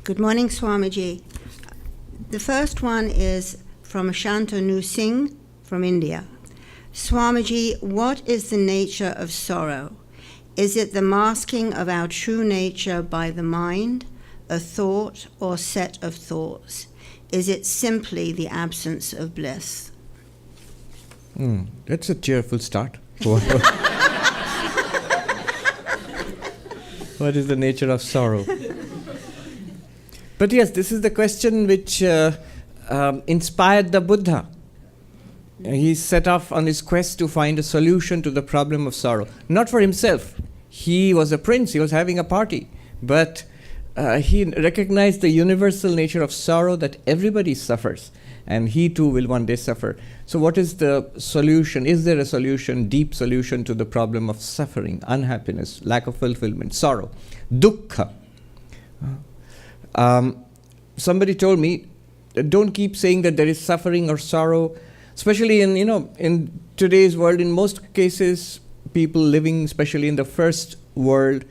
Good morning, Swamiji. The first one is from Shantanu Singh from India. Swamiji, what is the nature of sorrow? Is it the masking of our true nature by the mind, a thought or set of thoughts? Is it simply the absence of bliss? That's a cheerful start. What is the nature of sorrow? But yes, this is the question which inspired the Buddha. He set off on his quest to find a solution to the problem of sorrow. Not for himself. He was a prince, he was having a party. But he recognized the universal nature of sorrow, that everybody suffers. And he too will one day suffer. So what is the solution? Is there a solution, deep solution to the problem of suffering, unhappiness, lack of fulfillment, sorrow, dukkha? Somebody told me, don't keep saying that there is suffering or sorrow, especially in today's world. In most cases, people living, especially in the first world,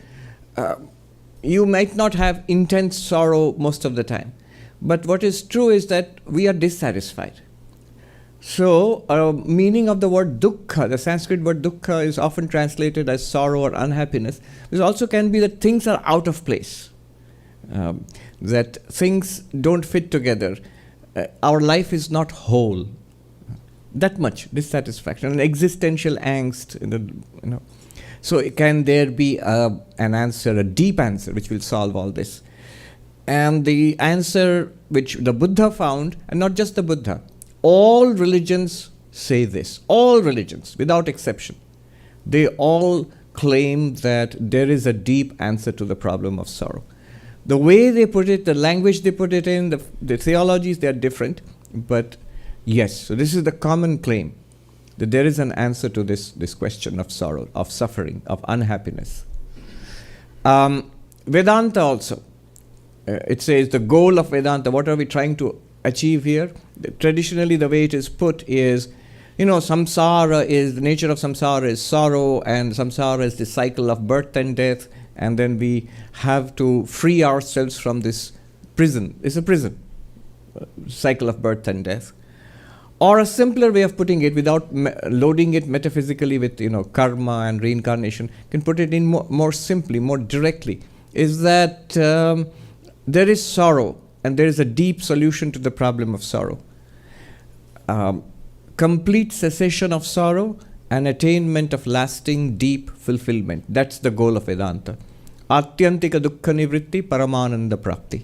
you might not have intense sorrow most of the time. But what is true is that we are dissatisfied. So, meaning of the word dukkha, the Sanskrit word dukkha is often translated as sorrow or unhappiness. This also can be that things are out of place, that things don't fit together. Our life is not whole. That much dissatisfaction, an existential angst. So, can there be an answer, a deep answer, which will solve all this? And the answer which the Buddha found, and not just the Buddha, all religions say this. All religions, without exception. They all claim that there is a deep answer to the problem of sorrow. The way they put it, the language they put it in, the theologies, they are different. But yes, so this is the common claim, that there is an answer to this question of sorrow, of suffering, of unhappiness. Vedanta also. It says the goal of Vedanta, what are we trying to achieve here? Traditionally, the way it is put is, samsara is, the nature of samsara is sorrow, and samsara is the cycle of birth and death, and then we have to free ourselves from this prison. It's a prison, cycle of birth and death. Or a simpler way of putting it, without loading it metaphysically with karma and reincarnation, can put it in more simply, more directly, is that there is sorrow, and there is a deep solution to the problem of sorrow. Complete cessation of sorrow and attainment of lasting, deep fulfillment. That's the goal of Vedanta. Atyantika dukkha nivritti paramananda prapti.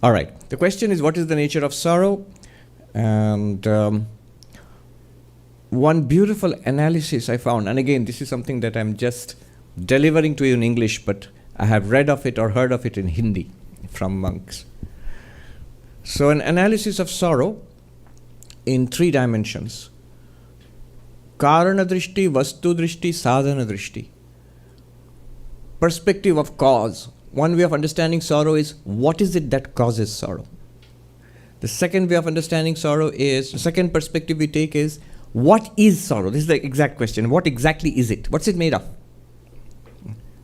All right. The question is, what is the nature of sorrow? And one beautiful analysis I found, and again, this is something that I'm just delivering to you in English, but I have read of it or heard of it in Hindi from monks. So an analysis of sorrow in 3 dimensions. Karana drishti, vastu drishti, sadhana drishti. Perspective of cause. One way of understanding sorrow is, what is it that causes sorrow? The second way of understanding sorrow is, the second perspective we take is, what is sorrow? This is the exact question. What exactly is it? What's it made of?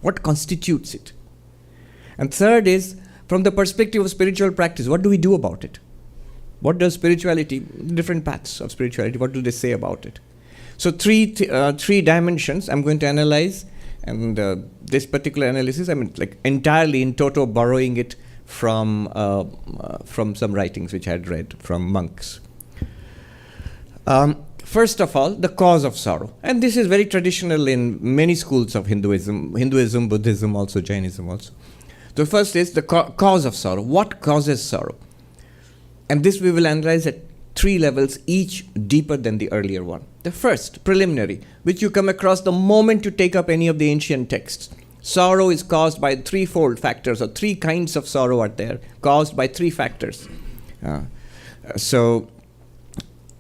What constitutes it? And third is, from the perspective of spiritual practice, what do we do about it? What does spirituality, different paths of spirituality, what do they say about it? So three dimensions I'm going to analyze, and this particular analysis, entirely in toto borrowing it from some writings which I had read from monks. First of all, the cause of sorrow. And this is very traditional in many schools of Hinduism, Buddhism also, Jainism also. The first is the cause of sorrow. What causes sorrow? And this we will analyze at 3 levels, each deeper than the earlier one. The first, preliminary, which you come across the moment you take up any of the ancient texts. Sorrow is caused by 3-fold factors, or 3 kinds of sorrow are there, caused by 3 factors. So,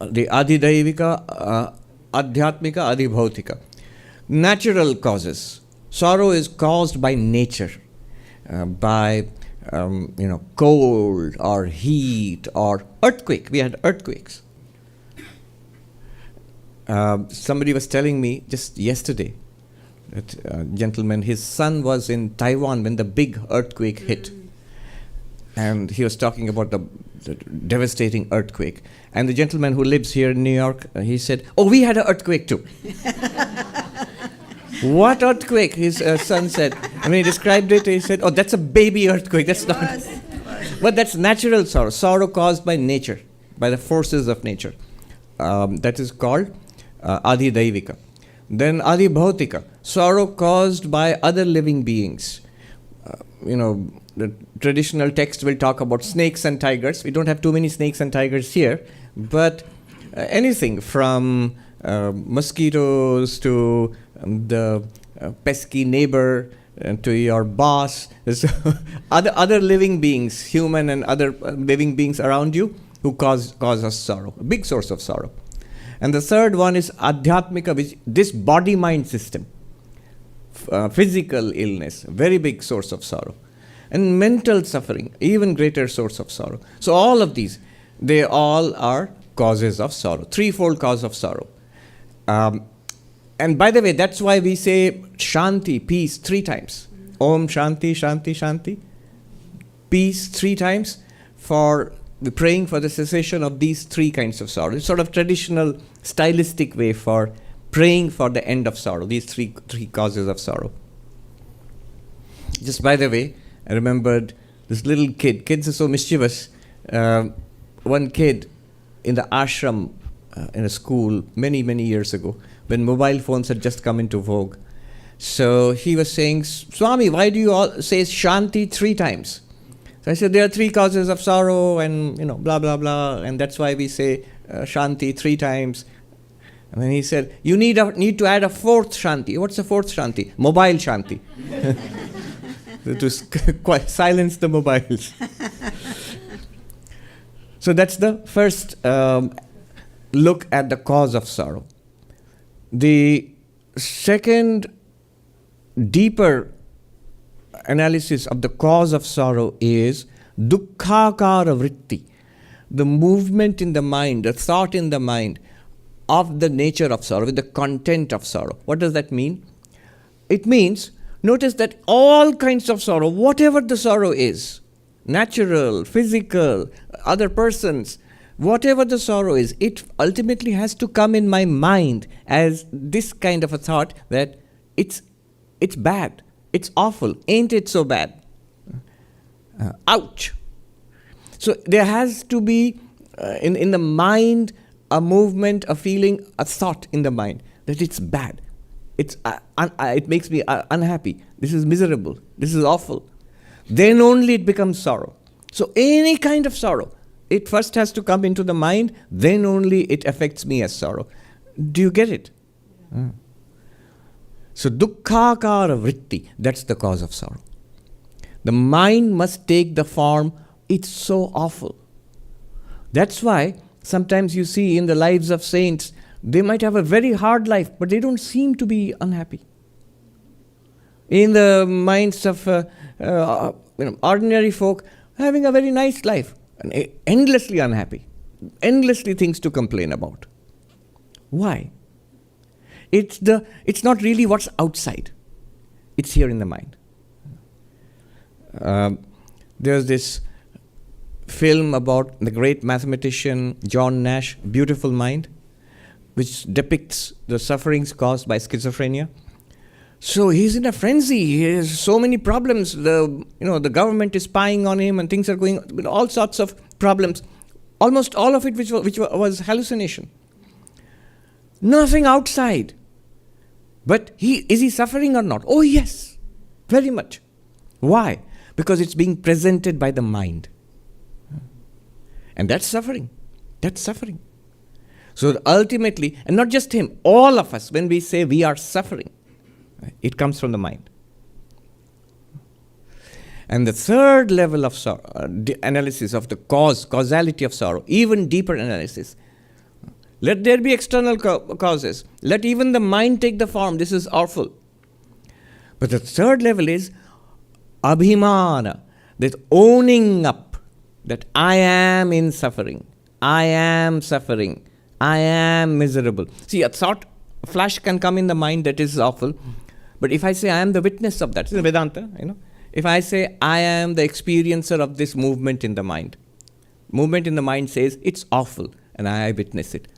the adhidaivika, adhyatmika, adhibhautika. Natural causes. Sorrow is caused by nature, by cold or heat or earthquake. We had earthquakes. Somebody was telling me just yesterday that gentleman, his son was in Taiwan when the big earthquake hit. And he was talking about the devastating earthquake. And the gentleman who lives here in New York, he said, "Oh, we had an earthquake too." "What earthquake?" His son said. And when he described it, he said, "Oh, that's a baby earthquake. That's not." But that's natural sorrow, sorrow caused by nature, by the forces of nature. That is called Adi Daivika. Then Adi Bhautika, sorrow caused by other living beings. The traditional text will talk about snakes and tigers. We don't have too many snakes and tigers here, but anything from mosquitoes to the pesky neighbor to your boss, other living beings, human and other living beings around you who cause us sorrow, a big source of sorrow. And the third one is Adhyatmika, which this body-mind system, physical illness, very big source of sorrow. And mental suffering, even greater source of sorrow. So all of these, they all are causes of sorrow, threefold cause of sorrow. And by the way, that's why we say Shanti, peace, 3 times. Om Shanti, Shanti, Shanti. Peace 3 times for the praying for the cessation of these 3 kinds of sorrow. It's sort of traditional, stylistic way for praying for the end of sorrow, these three causes of sorrow. Just by the way, I remembered this little kid. Kids are so mischievous. One kid in the ashram in a school many, many years ago, when mobile phones had just come into vogue. So he was saying, "Swami, why do you all say Shanti 3 times? So I said, "There are 3 causes of sorrow and, blah, blah, blah. And that's why we say Shanti 3 times. And then he said, "You need to add a 4th Shanti." "What's the 4th Shanti?" "Mobile Shanti." To silence the mobiles. So that's the first look at the cause of sorrow. The second deeper analysis of the cause of sorrow is dukkhakara vritti, the movement in the mind, the thought in the mind of the nature of sorrow, the content of sorrow. What does that mean? It means, notice that all kinds of sorrow, whatever the sorrow is, natural, physical, other persons, whatever the sorrow is, it ultimately has to come in my mind as this kind of a thought that it's bad, it's awful, ain't it so bad? Ouch. So there has to be in the mind a movement, a feeling, a thought in the mind that it's bad. It makes me unhappy. This is miserable. This is awful. Then only it becomes sorrow. So any kind of sorrow, it first has to come into the mind, then only it affects me as sorrow. Do you get it? Yeah. So dukkhakara vritti, that's the cause of sorrow. The mind must take the form, it's so awful. That's why sometimes you see in the lives of saints, they might have a very hard life, but they don't seem to be unhappy. In the minds of ordinary folk, having a very nice life, and endlessly unhappy, endlessly things to complain about. Why? It's not really what's outside. It's here in the mind. There's this film about the great mathematician John Nash, Beautiful Mind, which depicts the sufferings caused by schizophrenia. So he's in a frenzy. He has so many problems. The government is spying on him, and things are going with all sorts of problems. Almost all of it, which was hallucination. Nothing outside. But is he suffering or not? Oh yes, very much. Why? Because it's being presented by the mind, and that's suffering. That's suffering. So ultimately, and not just him, all of us, when we say we are suffering, it comes from the mind. And the third level of analysis of the causality of sorrow, even deeper analysis. Let there be external causes. Let even the mind take the form. This is awful. But the third level is abhimana, that owning up that I am in suffering. I am suffering. I am miserable. See, a thought, a flash can come in the mind that is awful. But if I say I am the witness of that, this is Vedanta, If I say, I am the experiencer of this movement in the mind, movement in the mind says, it's awful, and I witness it.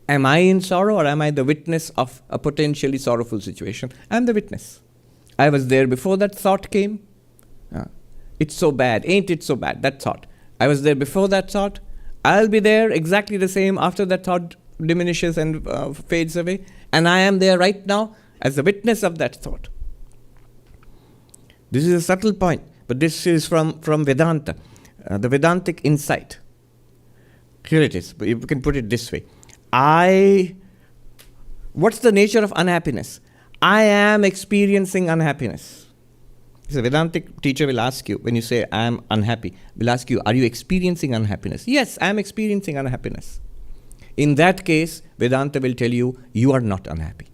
Am I in sorrow, or am I the witness of a potentially sorrowful situation? I'm the witness. I was there before that thought came. It's so bad. Ain't it so bad? That thought. I was there before that thought. I'll be there exactly the same after that thought diminishes and fades away. And I am there right now as the witness of that thought. This is a subtle point, but this is from Vedanta, the Vedantic insight. Here it is. You can put it this way. What's the nature of unhappiness? I am experiencing unhappiness. So a Vedantic teacher will ask you, when you say, I am unhappy, will ask you, are you experiencing unhappiness? Yes, I am experiencing unhappiness. In that case, Vedanta will tell you, you are not unhappy.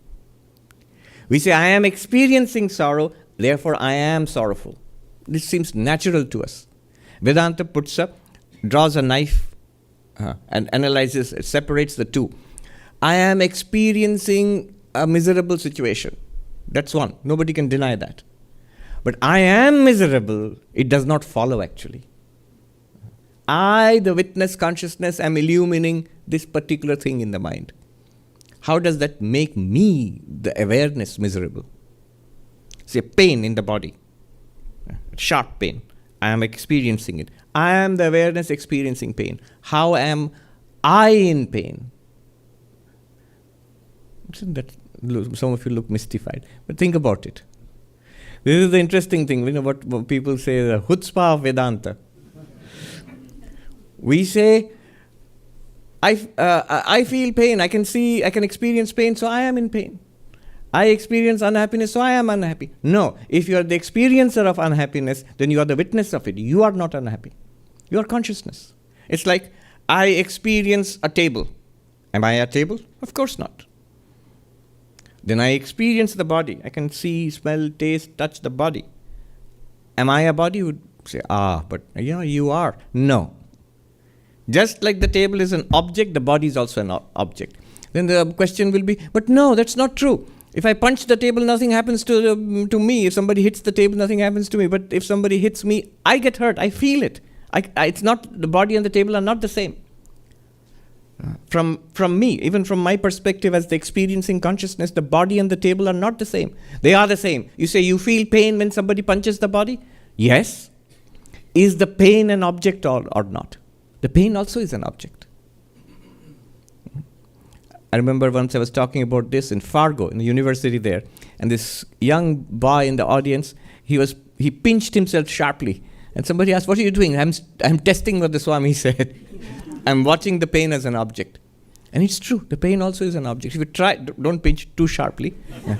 We say, I am experiencing sorrow, therefore I am sorrowful. This seems natural to us. Vedanta draws a knife and analyzes, it separates the two. I am experiencing a miserable situation. That's one. Nobody can deny that. But I am miserable, it does not follow actually. I, the witness consciousness, am illumining this particular thing in the mind. How does that make me, the awareness, miserable? Say, pain in the body, sharp pain. I am experiencing it. I am the awareness experiencing pain. How am I in pain? Some of you look mystified, but think about it. This is the interesting thing, what people say, the chutzpah of Vedanta. We say, I feel pain, I can experience pain, so I am in pain. I experience unhappiness, so I am unhappy. No, if you are the experiencer of unhappiness, then you are the witness of it. You are not unhappy. You are consciousness. It's like, I experience a table. Am I a table? Of course not. Then I experience the body. I can see, smell, taste, touch the body. Am I a body? You would say, but yeah, you are. No. Just like the table is an object, the body is also an object. Then the question will be, but no, that's not true. If I punch the table, nothing happens to me. If somebody hits the table, nothing happens to me. But if somebody hits me, I get hurt. I feel it. It's not, the body and the table are not the same. From me, even from my perspective as the experiencing consciousness, the body and the table are not the same. They are the same. You say you feel pain when somebody punches the body? Yes. Is the pain an object or not? The pain also is an object. I remember once I was talking about this in Fargo, in the university there, and this young boy in the audience, he pinched himself sharply. And somebody asked, what are you doing? I'm testing what the Swami said. I'm watching the pain as an object. And it's true, the pain also is an object. If you try, don't pinch too sharply. Yeah.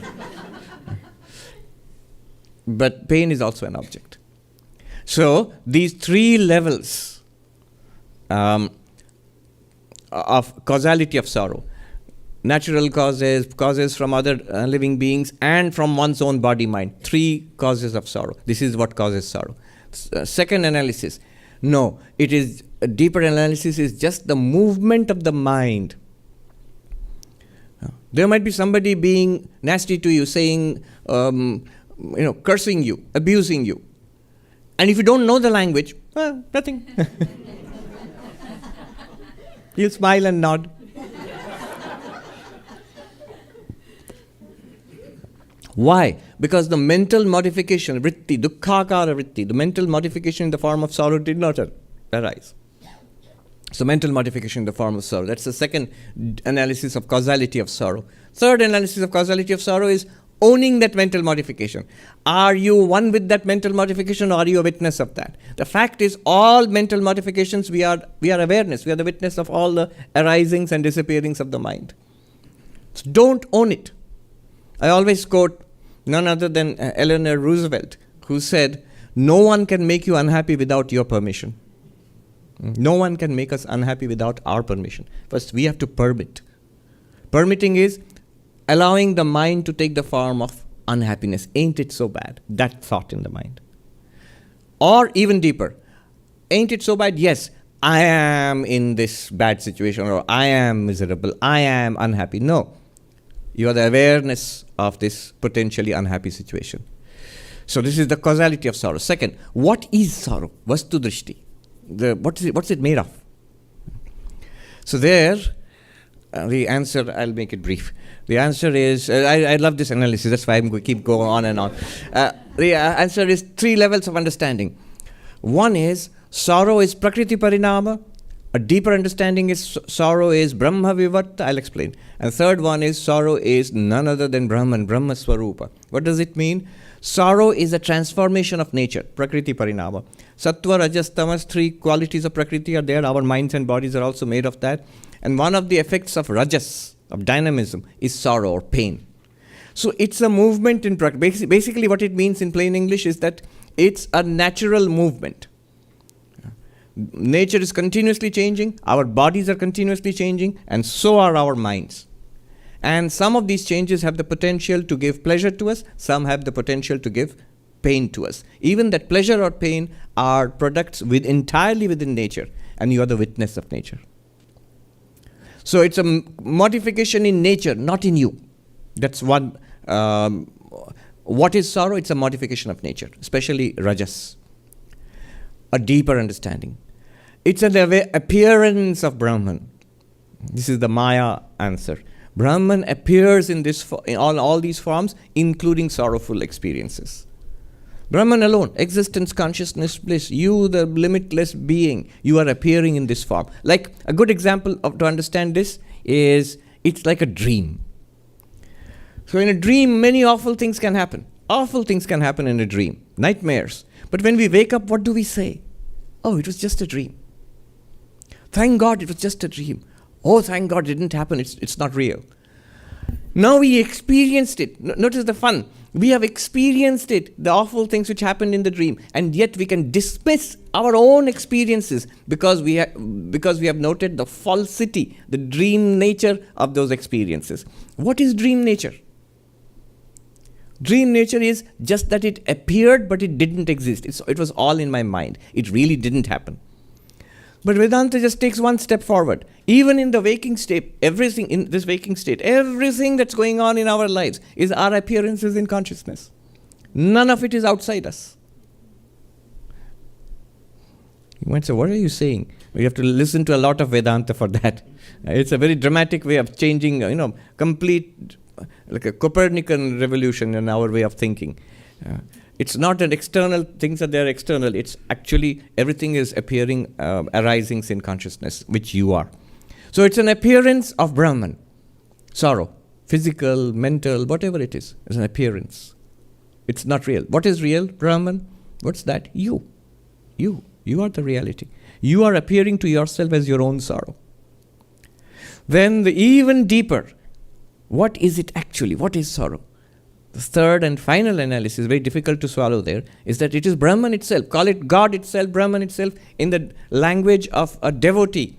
But pain is also an object. So, these three levels of causality of sorrow, natural causes from other living beings, and from one's own body-mind, three causes of sorrow. This is what causes sorrow. Second analysis, no, it is a deeper analysis is just the movement of the mind. There might be somebody being nasty to you, saying, cursing you, abusing you. And if you don't know the language, nothing. You'll smile and nod. Why? Because the mental modification, vritti, dukkhakara vritti, the mental modification in the form of sorrow did not arise. So mental modification in the form of sorrow. That's the second analysis of causality of sorrow. Third analysis of causality of sorrow is owning that mental modification. Are you one with that mental modification, or are you a witness of that? The fact is, all mental modifications, we are awareness. We are the witness of all the arisings and disappearings of the mind. So don't own it. I always quote none other than Eleanor Roosevelt, who said, no one can make you unhappy without your permission. No one can make us unhappy without our permission. First, we have to permit. Permitting is allowing the mind to take the form of unhappiness. Ain't it so bad? That thought in the mind. Or even deeper, ain't it so bad? Yes, I am in this bad situation, or I am miserable, I am unhappy. No. You are the awareness of this potentially unhappy situation. So this is the causality of sorrow. Second, what is sorrow? Vastu drishti. What's it made of? So there, the answer, I'll make it brief. The answer is, I love this analysis, that's why I'm going to keep going on and on. The answer is 3 levels of understanding. One is, sorrow is prakriti parinama. A deeper understanding is sorrow is Brahma Vivatta. I'll explain. And third one is sorrow is none other than Brahman, Brahma Swarupa. What does it mean? Sorrow is a transformation of nature, Prakriti Parinama. Sattva, Rajas, Tamas, 3 qualities of Prakriti are there. Our minds and bodies are also made of that. And one of the effects of Rajas, of dynamism, is sorrow or pain. So it's a movement in Prakriti. Basically what it means in plain English is that it's a natural movement. Nature is continuously changing, our bodies are continuously changing, and so are our minds. And some of these changes have the potential to give pleasure to us, some have the potential to give pain to us. Even that pleasure or pain are products entirely within nature, and you are the witness of nature. So it's a modification in nature, not in you. That's one. What is sorrow? It's a modification of nature, especially rajas. A deeper understanding. It's an appearance of Brahman. This is the Maya answer. Brahman appears in all these forms, including sorrowful experiences. Brahman alone, existence, consciousness, bliss, you the limitless being, you are appearing in this form. Like a good example to understand this is, it's like a dream. So in a dream, many awful things can happen. Awful things can happen in a dream, nightmares. But when we wake up, what do we say? Oh, it was just a dream. Thank God it was just a dream. Oh, thank God it didn't happen. It's not real. Now we experienced it. Notice the fun. We have experienced it, the awful things which happened in the dream, and yet we can dismiss our own experiences because we have noted the falsity, the dream nature of those experiences. What is dream nature? Dream nature is just that it appeared, but it didn't exist. It was all in my mind. It really didn't happen. But Vedanta just takes one step forward. Even in the waking state, everything that's going on in our lives is our appearances in consciousness. None of it is outside us. You might say, what are you saying? We have to listen to a lot of Vedanta for that. It's a very dramatic way of changing, complete, like a Copernican revolution in our way of thinking. It's not an external, things are there external. It's actually, everything is appearing, arising in consciousness, which you are. So it's an appearance of Brahman. Sorrow, physical, mental, whatever it is. It's an appearance. It's not real. What is real, Brahman? What's that? You. You are the reality. You are appearing to yourself as your own sorrow. Then the even deeper, what is it actually? What is sorrow? The third and final analysis, very difficult to swallow there, is that it is Brahman itself. Call it God itself, Brahman itself, in the language of a devotee,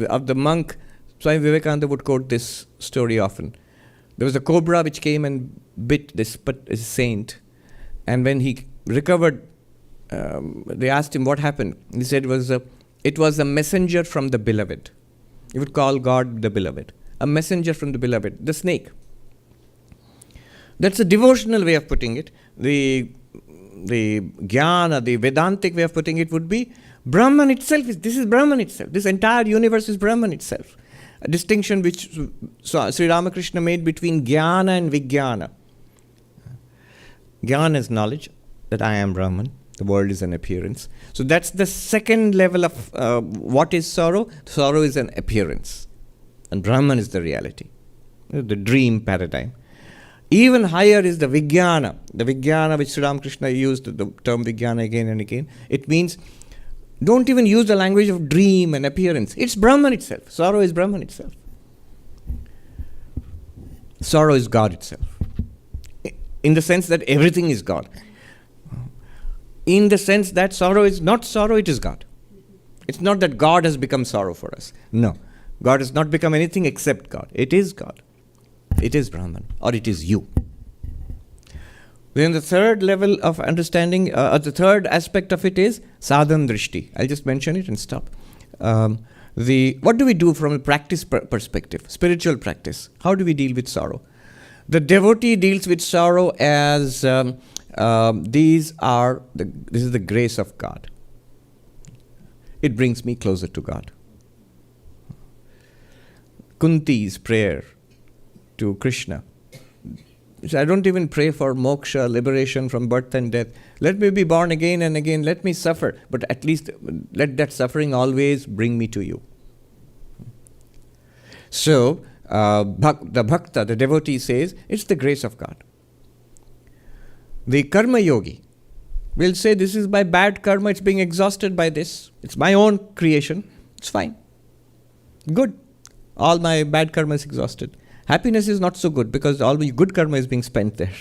of the monk. Swami Vivekananda would quote this story often. There was a cobra which came and bit this saint. And when he recovered, they asked him what happened. He said it was a messenger from the beloved. He would call God the beloved. A messenger from the beloved, the snake. That's a devotional way of putting it. The jnana, the Vedantic way of putting it would be Brahman itself. This is Brahman itself. This entire universe is Brahman itself. A distinction which Sri Ramakrishna made between jnana and vijnana. Jnana is knowledge that I am Brahman. The world is an appearance. So that's the second level of what is sorrow. Sorrow is an appearance. And Brahman is the reality. The dream paradigm. Even higher is the vijnana. The vijnana which Sri Ramakrishna used, the term vijnana again and again. It means, don't even use the language of dream and appearance. It's Brahman itself. Sorrow is Brahman itself. Sorrow is God itself. In the sense that everything is God. In the sense that sorrow is not sorrow, it is God. It's not that God has become sorrow for us. No. God has not become anything except God. It is God. It is Brahman, or it is you. Then the third level of understanding, the third aspect of it is sadhan drishti. I'll just mention it and stop. What do we do from a practice perspective, spiritual practice? How do we deal with sorrow? The devotee deals with sorrow as this is the grace of God. It brings me closer to God. Kunti's prayer to Krishna. I don't even pray for moksha, liberation from birth and death. Let me be born again and again. Let me suffer. But at least let that suffering always bring me to you. So, the bhakta, the devotee says, it's the grace of God. The karma yogi will say, this is my bad karma. It's being exhausted by this. It's my own creation. It's fine. Good. All my bad karma is exhausted. Happiness is not so good because all my good karma is being spent there.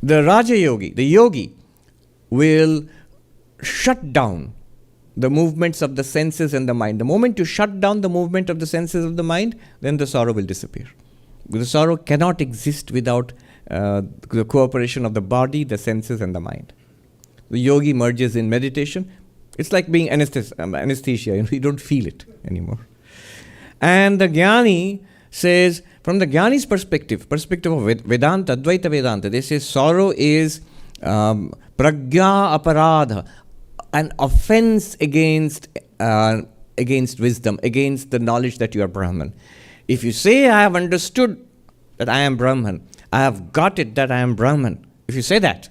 The Raja Yogi, the yogi, will shut down the movements of the senses and the mind. The moment you shut down the movement of the senses of the mind, then the sorrow will disappear. The sorrow cannot exist without the cooperation of the body, the senses, and the mind. The yogi merges in meditation. It's like being anesthesia. You don't feel it anymore. And the jnani says, from the jnani's perspective of Vedanta, Advaita Vedanta, they say sorrow is pragya aparadha, an offense against wisdom, against the knowledge that you are Brahman. If you say, I have understood that I am Brahman, I have got it that I am Brahman, if you say that,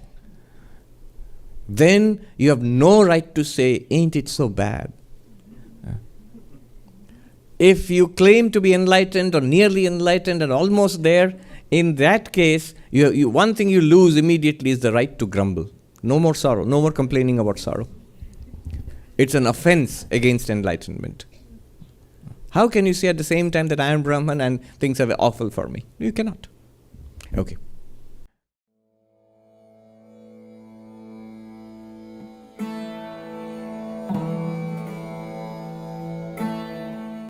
then you have no right to say, ain't it so bad? If you claim to be enlightened or nearly enlightened and almost there, in that case, one thing you lose immediately is the right to grumble. No more sorrow, no more complaining about sorrow. It's an offense against enlightenment. How can you say at the same time that I am Brahman and things are awful for me? You cannot. Okay.